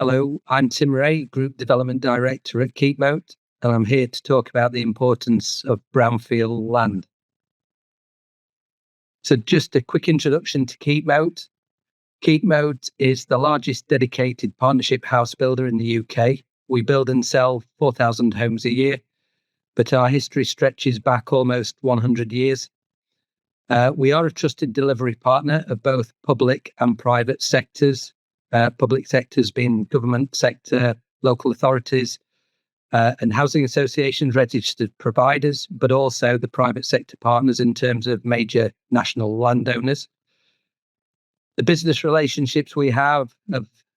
Hello, I'm Tim Wray, Group Development Director at Keepmoat, and I'm here to talk about the importance of brownfield land. So just a quick introduction to Keepmoat. Keepmoat is the largest dedicated partnership house builder in the UK. We build and sell 4,000 homes a year, but our history stretches back almost 100 years. We are a trusted delivery partner of both public and private sectors. Public sectors being government sector, local authorities, and housing associations, registered providers, but also the private sector partners in terms of major national landowners. The business relationships we have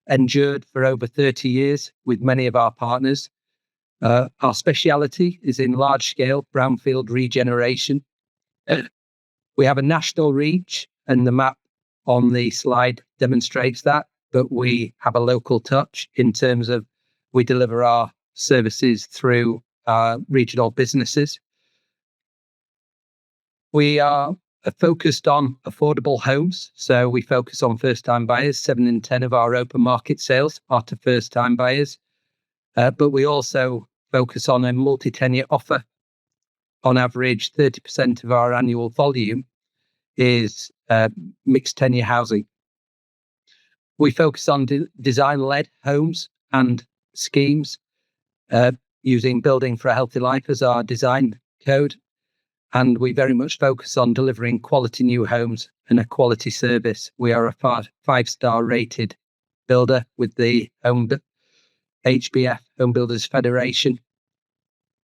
endured for over 30 years with many of our partners. Our speciality is in large-scale brownfield regeneration. We have a national reach, and the map on the slide demonstrates that, but we have a local touch in terms of we deliver our services through regional businesses. We are focused on affordable homes, so we focus on first-time buyers. 7 in 10 of our open market sales are to first-time buyers, but we also focus on a multi-tenure offer. On average, 30% of our annual volume is mixed tenure housing. We focus on design-led homes and schemes, using Building for a Healthy Life as our design code. And we very much focus on delivering quality new homes and a quality service. We are a 5-star rated builder with the HBF, Home Builders Federation.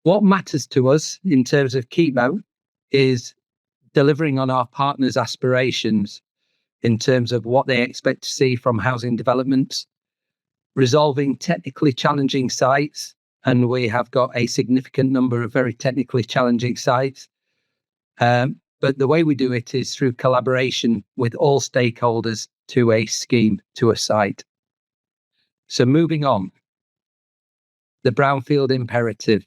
What matters to us in terms of Keepmoat is delivering on our partners' aspirations in terms of what they expect to see from housing developments, resolving technically challenging sites, and we have got a significant number of very technically challenging sites. But the way we do it is through collaboration with all stakeholders to a scheme, to a site. So moving on, the brownfield imperative.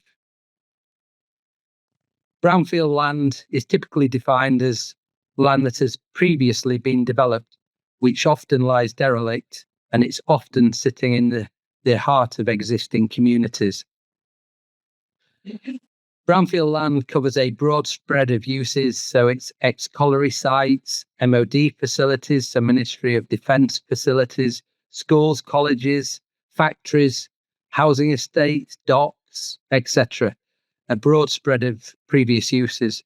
Brownfield land is typically defined as land that has previously been developed, which often lies derelict, and it's often sitting in the heart of existing communities. Brownfield land covers a broad spread of uses, so it's ex-colliery sites, MOD facilities, so Ministry of Defence facilities, schools, colleges, factories, housing estates, docks, etc. A broad spread of previous uses.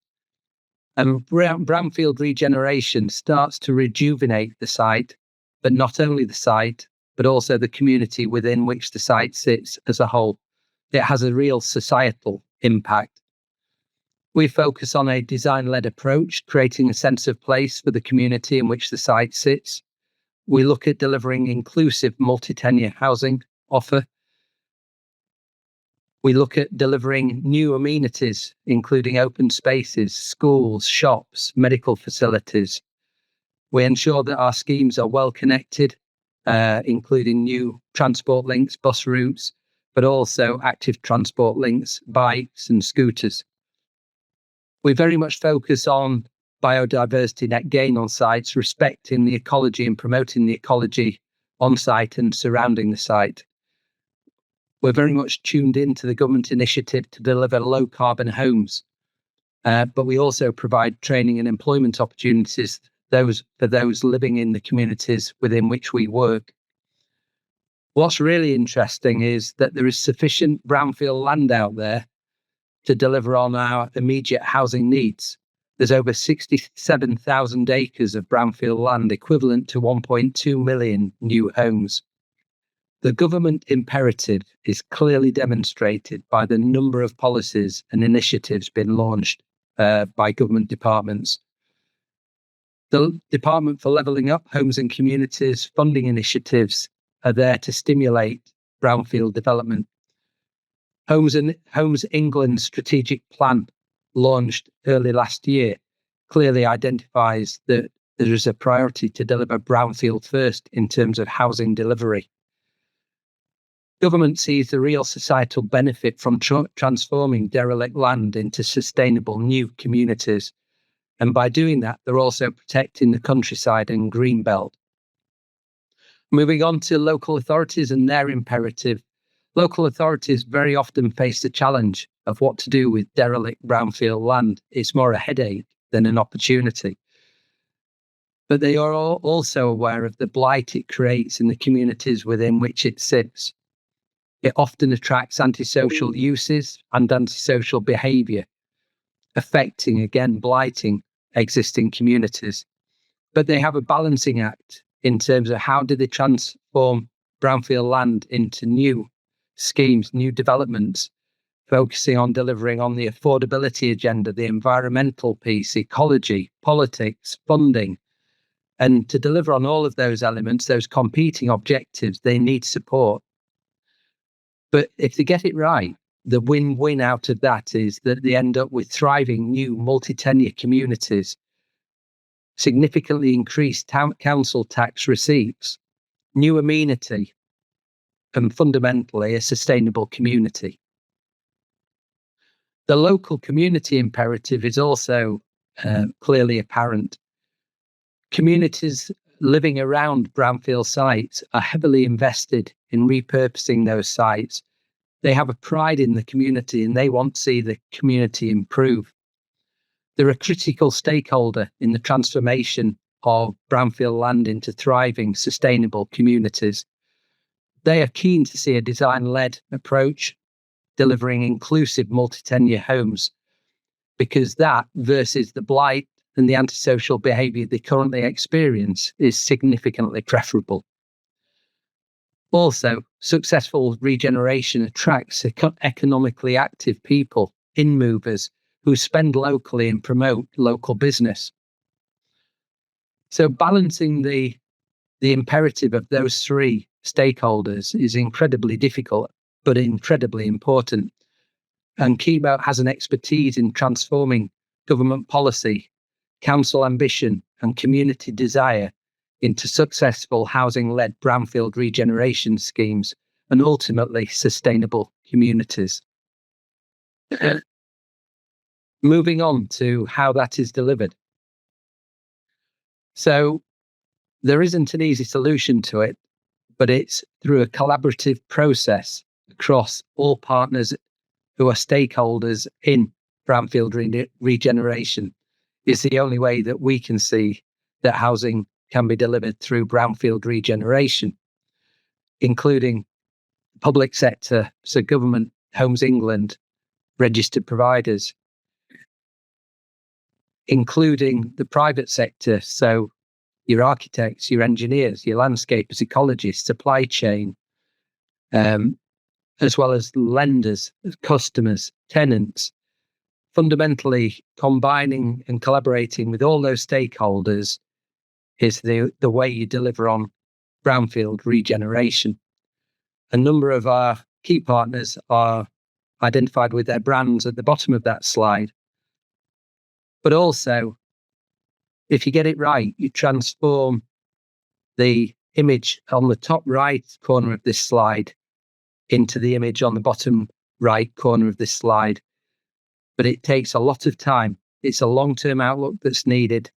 And brownfield regeneration starts to rejuvenate the site, but not only the site, but also the community within which the site sits as a whole. It has a real societal impact. We focus on a design-led approach, creating a sense of place for the community in which the site sits. We look at delivering inclusive multi-tenure housing offer. We look at delivering new amenities, including open spaces, schools, shops, medical facilities. We ensure that our schemes are well connected, including new transport links, bus routes, but also active transport links, bikes and scooters. We very much focus on biodiversity net gain on sites, respecting the ecology and promoting the ecology on site and surrounding the site. We're very much tuned into the government initiative to deliver low carbon homes, but we also provide training and employment opportunities for those living in the communities within which we work. What's really interesting is that there is sufficient brownfield land out there to deliver on our immediate housing needs. There's over 67,000 acres of brownfield land, equivalent to 1.2 million new homes. The government imperative is clearly demonstrated by the number of policies and initiatives being launched by government departments. The Department for Levelling Up Homes and Communities funding initiatives are there to stimulate brownfield development. Homes England strategic plan, launched early last year, clearly identifies that there is a priority to deliver brownfield first in terms of housing delivery. Government sees the real societal benefit from transforming derelict land into sustainable new communities. And by doing that, they're also protecting the countryside and green belt. Moving on to local authorities and their imperative. Local authorities very often face the challenge of what to do with derelict brownfield land. It's more a headache than an opportunity. But they are also aware of the blight it creates in the communities within which it sits. It often attracts antisocial uses and antisocial behaviour, affecting, again, blighting existing communities. But they have a balancing act in terms of how do they transform brownfield land into new schemes, new developments, focusing on delivering on the affordability agenda, the environmental piece, ecology, politics, funding. And to deliver on all of those elements, those competing objectives, they need support. But if they get it right, the win-win out of that is that they end up with thriving new multi-tenure communities, significantly increased town council tax receipts, new amenity, and fundamentally a sustainable community. The local community imperative is also clearly apparent. Communities living around brownfield sites are heavily invested in repurposing those sites. They have a pride in the community and they want to see the community improve. They're a critical stakeholder in the transformation of brownfield land into thriving, sustainable communities. They are keen to see a design-led approach, delivering inclusive multi-tenure homes, because that versus the blight and the antisocial behaviour they currently experience is significantly preferable. Also, successful regeneration attracts economically active people, in-movers, who spend locally and promote local business. So balancing the imperative of those three stakeholders is incredibly difficult, but incredibly important. And Keepmoat has an expertise in transforming government policy, council ambition, and community desire into successful housing-led brownfield regeneration schemes and ultimately sustainable communities. Moving on to how that is delivered. So there isn't an easy solution to it, but it's through a collaborative process across all partners who are stakeholders in brownfield regeneration is the only way that we can see that housing can be delivered through brownfield regeneration, including the public sector, so government, Homes England, registered providers, including the private sector, so your architects, your engineers, your landscapers, ecologists, supply chain, as well as lenders, customers, tenants, fundamentally combining and collaborating with all those stakeholders is the way you deliver on brownfield regeneration. A number of our key partners are identified with their brands at the bottom of that slide. But also, if you get it right, you transform the image on the top right corner of this slide into the image on the bottom right corner of this slide. But it takes a lot of time. It's a long-term outlook that's needed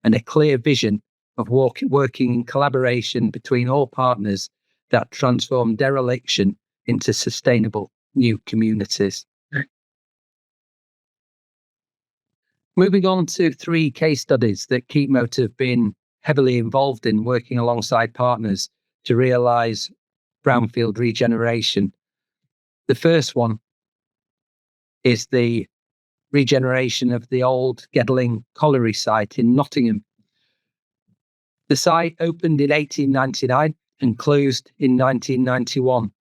and a clear vision of working in collaboration between all partners that transform dereliction into sustainable new communities. Moving on to 3 case studies that Keepmoat have been heavily involved in working alongside partners to realise brownfield regeneration. The first one is the regeneration of the old Gedling colliery site in Nottingham. The site opened in 1899 and closed in 1991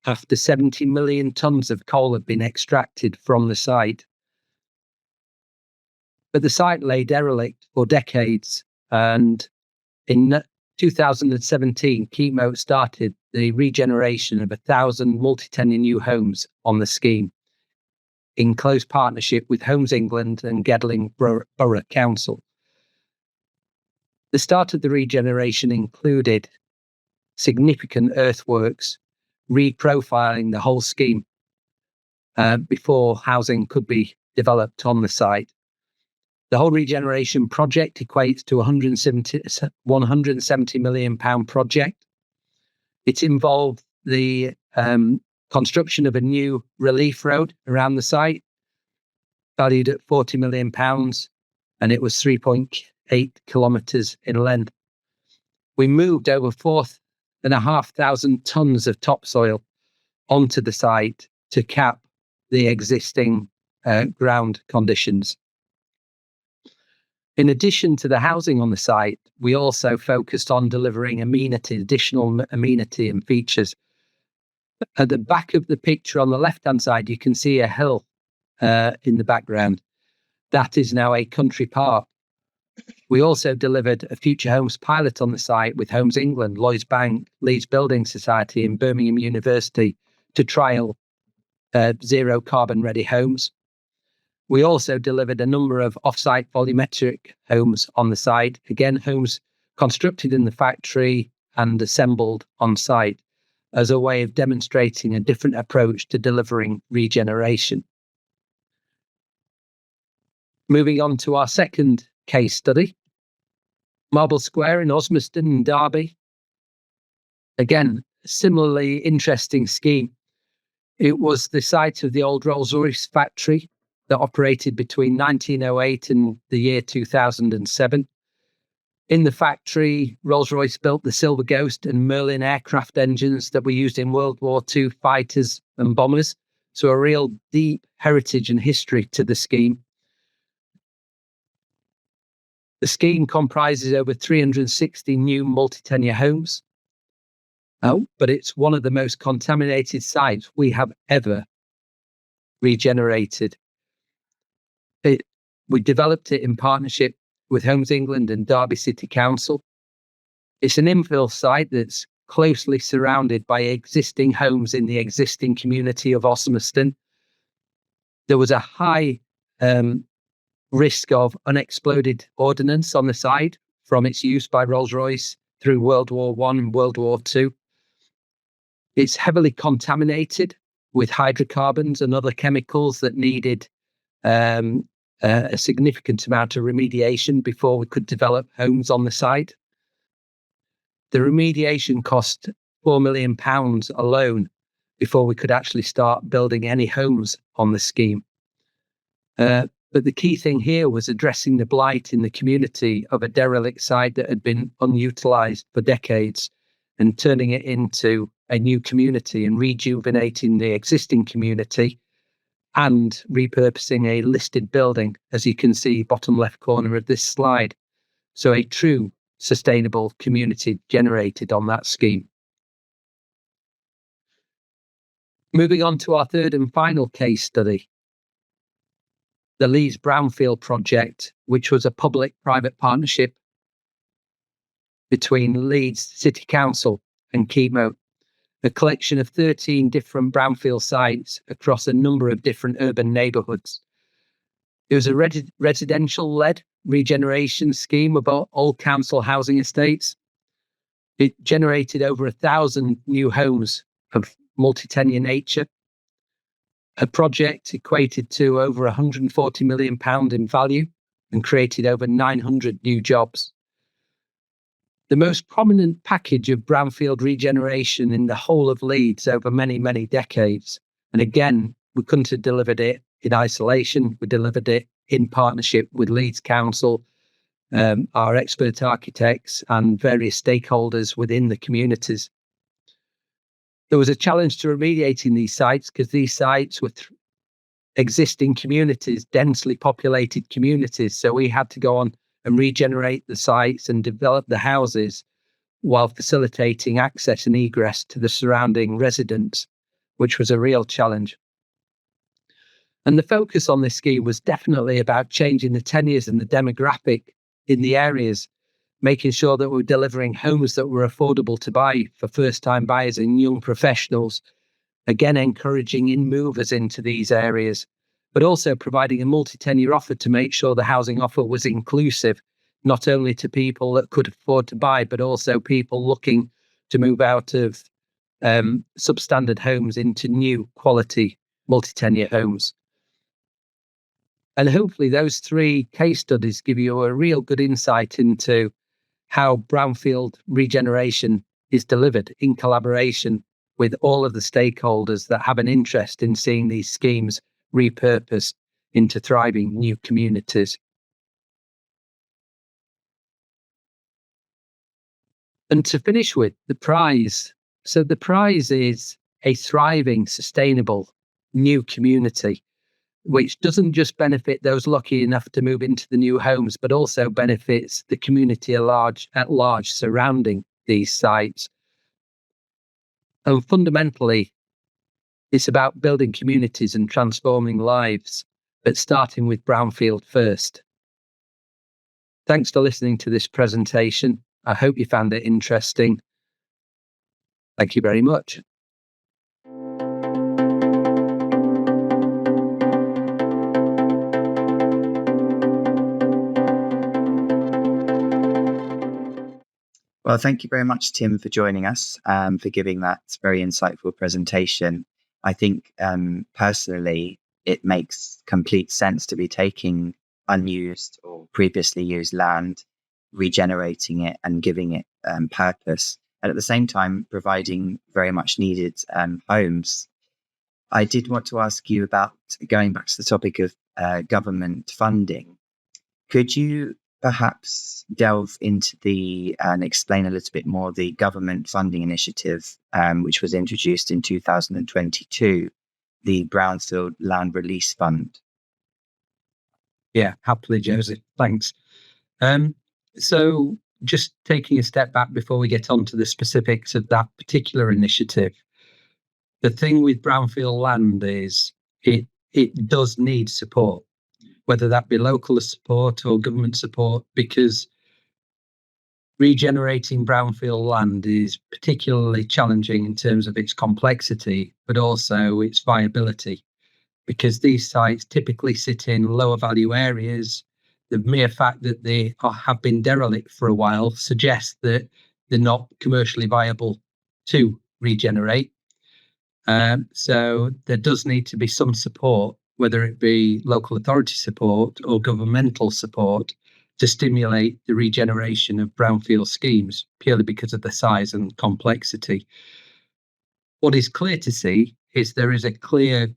after 70 million tonnes of coal had been extracted from the site. But the site lay derelict for decades, and in 2017, Keepmoat started the regeneration of 1,000 multi-tenure new homes on the scheme in close partnership with Homes England and Gedling Borough Council. The start of the regeneration included significant earthworks, reprofiling the whole scheme before housing could be developed on the site. The whole regeneration project equates to £170 million project. It involved the construction of a new relief road around the site, valued at £40 million, and it was 3.8 kilometres in length. We moved over 4,500 tonnes of topsoil onto the site to cap the existing ground conditions. In addition to the housing on the site, we also focused on delivering additional amenity and features. At the back of the picture on the left-hand side, you can see a hill in the background. That is now a country park. We also delivered a future homes pilot on the site with Homes England, Lloyds Bank, Leeds Building Society and Birmingham University to trial zero carbon ready homes. We also delivered a number of off-site volumetric homes on the site. Again, homes constructed in the factory and assembled on site as a way of demonstrating a different approach to delivering regeneration. Moving on to our second case study, Marble Square in Osmaston in Derby. Again, similarly interesting scheme. It was the site of the old Rolls-Royce factory that operated between 1908 and the year 2007. In the factory, Rolls-Royce built the Silver Ghost and Merlin aircraft engines that were used in World War II fighters and bombers. So a real deep heritage and history to the scheme. The scheme comprises over 360 new multi-tenure homes, but it's one of the most contaminated sites we have ever regenerated. We developed it in partnership with Homes England and Derby City Council. It's an infill site that's closely surrounded by existing homes in the existing community of Osmaston. There was a high risk of unexploded ordnance on the site from its use by Rolls-Royce through World War I and World War II. It's heavily contaminated with hydrocarbons and other chemicals that needed a significant amount of remediation before we could develop homes on the site. The remediation cost £4 million alone before we could actually start building any homes on the scheme. But the key thing here was addressing the blight in the community of a derelict site that had been unutilised for decades and turning it into a new community and rejuvenating the existing community and repurposing a listed building, as you can see, bottom left corner of this slide. So a true sustainable community generated on that scheme. Moving on to our third and final case study, the Leeds Brownfield project, which was a public-private partnership between Leeds City Council and Keepmoat, a collection of 13 different brownfield sites across a number of different urban neighbourhoods. It was a residential-led regeneration scheme about old council housing estates. It generated over 1,000 new homes of multi-tenure nature. A project equated to over £140 million in value and created over 900 new jobs. The most prominent package of brownfield regeneration in the whole of Leeds over many, many decades. And again, we couldn't have delivered it in isolation. We delivered it in partnership with Leeds Council, our expert architects and various stakeholders within the communities. There was a challenge to remediating these sites because these sites were existing communities, densely populated communities. So we had to go on and regenerate the sites and develop the houses while facilitating access and egress to the surrounding residents, which was a real challenge. And the focus on this scheme was definitely about changing the tenures and the demographic in the areas, making sure that we're delivering homes that were affordable to buy for first-time buyers and young professionals, again, encouraging in-movers into these areas, but also providing a multi-tenure offer to make sure the housing offer was inclusive, not only to people that could afford to buy, but also people looking to move out of substandard homes into new quality multi-tenure homes. And hopefully those three case studies give you a real good insight into how brownfield regeneration is delivered in collaboration with all of the stakeholders that have an interest in seeing these schemes repurposed into thriving new communities. And to finish with, the prize. So the prize is a thriving, sustainable new community, which doesn't just benefit those lucky enough to move into the new homes, but also benefits the community at large surrounding these sites. And fundamentally, it's about building communities and transforming lives, but starting with brownfield first. Thanks for listening to this presentation. I hope you found it interesting. Thank you very much. Well, thank you very much, Tim, for joining us, for giving that very insightful presentation. I think personally, it makes complete sense to be taking unused or previously used land, regenerating it and giving it purpose, and at the same time providing very much needed homes. I did want to ask you about, going back to the topic of government funding. Could you perhaps delve into and explain a little bit more the government funding initiative, which was introduced in 2022, the Brownfield Land Release Fund? Yeah, happily, Joseph. Thanks. So just taking a step back before we get on to the specifics of that particular initiative, the thing with brownfield land is it does need support, whether that be local support or government support, because regenerating brownfield land is particularly challenging in terms of its complexity, but also its viability, because these sites typically sit in lower value areas. The mere fact that they have been derelict for a while suggests that they're not commercially viable to regenerate. So there does need to be some support, whether it be local authority support or governmental support, to stimulate the regeneration of brownfield schemes, purely because of the size and complexity. What is clear to see is there is a clear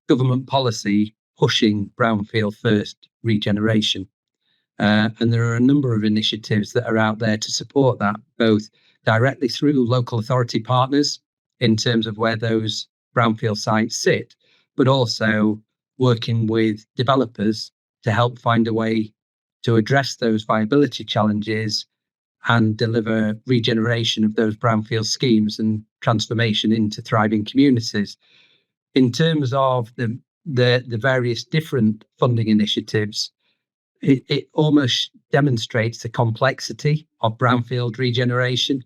government policy pushing brownfield first regeneration. And there are a number of initiatives that are out there to support that, both directly through local authority partners in terms of where those brownfield sites sit, but also working with developers to help find a way to address those viability challenges and deliver regeneration of those brownfield schemes and transformation into thriving communities. In terms of the various different funding initiatives, it almost demonstrates the complexity of brownfield regeneration.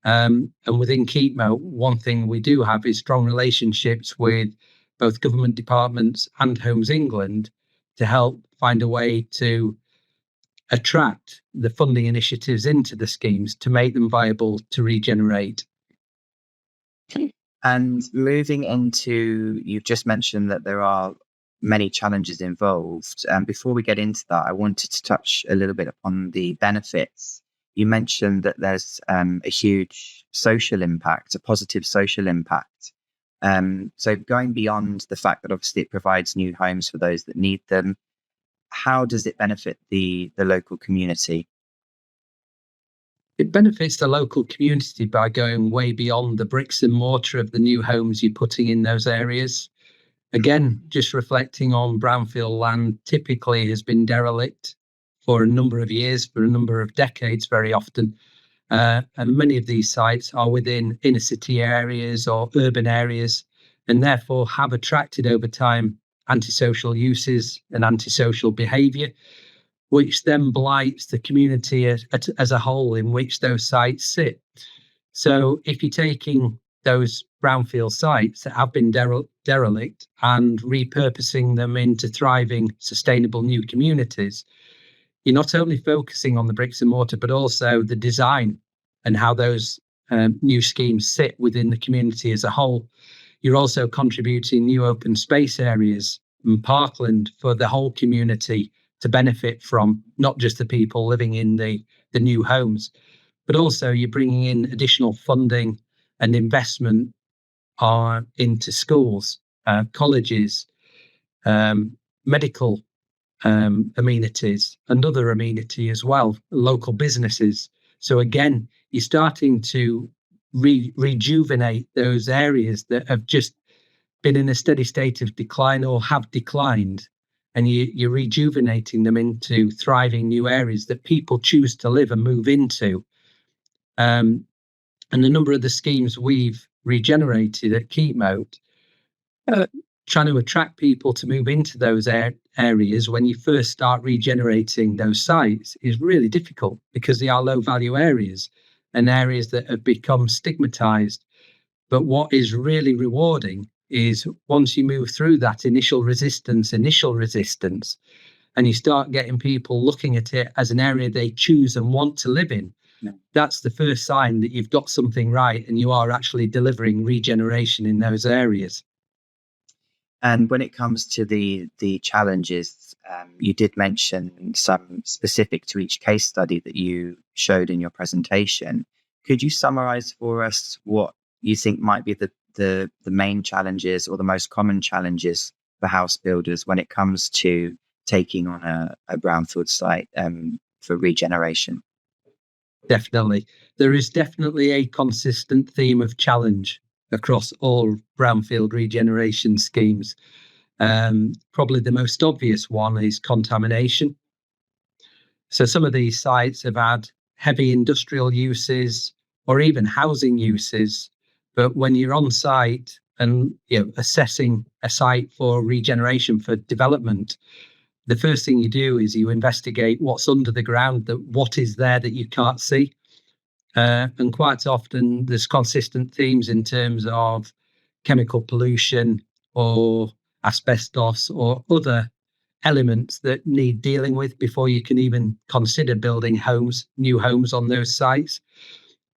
And within Keepmoat, one thing we do have is strong relationships with both government departments and Homes England to help find a way to attract the funding initiatives into the schemes to make them viable to regenerate. And moving into, you've just mentioned that there are many challenges involved. And before we get into that, I wanted to touch a little bit upon the benefits. You mentioned that there's a huge social impact, a positive social impact. So going beyond the fact that obviously it provides new homes for those that need them, how does it benefit the local community? It benefits the local community by going way beyond the bricks and mortar of the new homes you're putting in those areas. Again, just reflecting on brownfield land, typically has been derelict for a number of years, for a number of decades, very often. And many of these sites are within inner city areas or urban areas, and therefore have attracted over time antisocial uses and antisocial behaviour, which then blights the community as a whole in which those sites sit. So if you're taking those brownfield sites that have been derelict and repurposing them into thriving, sustainable new communities, you're not only focusing on the bricks and mortar, but also the design and how those new schemes sit within the community as a whole. You're also contributing new open space areas and parkland for the whole community to benefit from, not just the people living in the new homes, but also you're bringing in additional funding and investment into schools, colleges, medical amenities, and other amenity as well, local businesses. So again, you're starting to rejuvenate those areas that have just been in a steady state of decline or have declined, and you're rejuvenating them into thriving new areas that people choose to live and move into. And a number of the schemes we've regenerated at Keepmoat, trying to attract people to move into those areas when you first start regenerating those sites is really difficult, because they are low value areas and areas that have become stigmatized. But what is really rewarding is once you move through that initial resistance, and you start getting people looking at it as an area they choose and want to live in, that's the first sign that you've got something right and you are actually delivering regeneration in those areas. And when it comes to the challenges, you did mention some specific to each case study that you showed in your presentation. Could you summarize for us what you think might be the main challenges or the most common challenges for house builders when it comes to taking on a brownfield site for regeneration? Definitely. There is definitely a consistent theme of challenge across all brownfield regeneration schemes. Probably the most obvious one is contamination. So some of these sites have had heavy industrial uses or even housing uses, but when you're on site and assessing a site for regeneration, for development, the first thing you do is you investigate what's under the ground, what is there that you can't see. And quite often there's consistent themes in terms of chemical pollution or asbestos or other elements that need dealing with before you can even consider building new homes on those sites.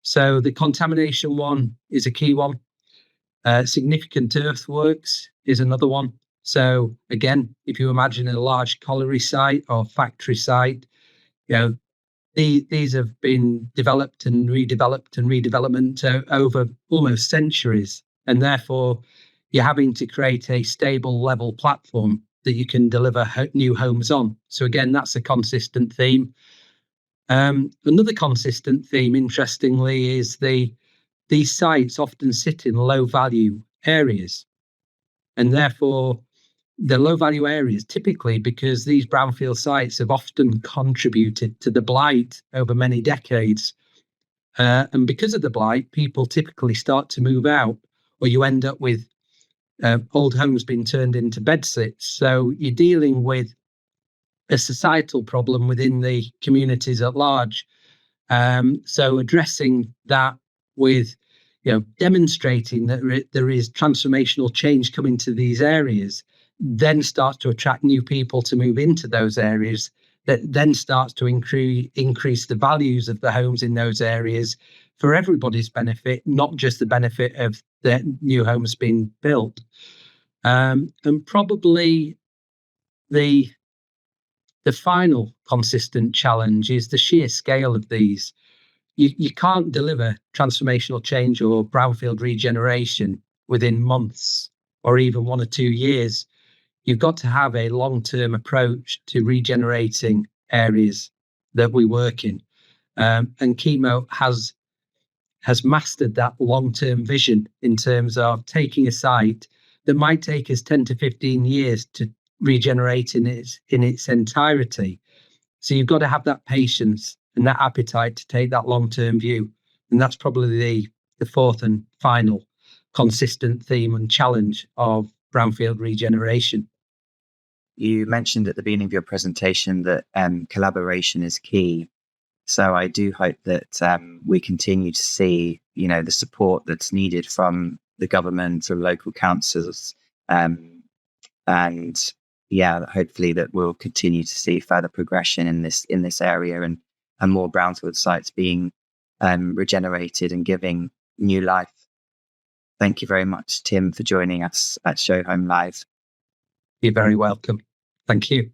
So the contamination one is a key one. Significant earthworks is another one. So again, if you imagine a large colliery site or factory site, these have been developed and redevelopment over almost centuries, and therefore you're having to create a stable level platform that you can deliver new homes on. So again, that's a consistent theme. Another consistent theme, interestingly, is these sites often sit in low value areas, and therefore the low value areas typically, because these brownfield sites have often contributed to the blight over many decades. And because of the blight, people typically start to move out, or you end up with old homes being turned into bedsits. So you're dealing with a societal problem within the communities at large. So addressing that with, demonstrating that there is transformational change coming to these areas, then starts to attract new people to move into those areas, that then starts to increase the values of the homes in those areas for everybody's benefit, not just the benefit of the new homes being built. And probably the final consistent challenge is the sheer scale of these. You can't deliver transformational change or brownfield regeneration within months or even 1 or 2 years. You've got to have a long-term approach to regenerating areas that we work in. And Keepmoat has mastered that long-term vision in terms of taking a site that might take us 10 to 15 years to regenerate in its entirety. So you've got to have that patience and that appetite to take that long-term view. And that's probably the fourth and final consistent theme and challenge of brownfield regeneration. You mentioned at the beginning of your presentation that collaboration is key. So I do hope that we continue to see, the support that's needed from the government or local councils, and hopefully that we'll continue to see further progression in this area and more brownfield sites being regenerated and giving new life. Thank you very much, Tim, for joining us at Show Home Live. You're very welcome. Thank you.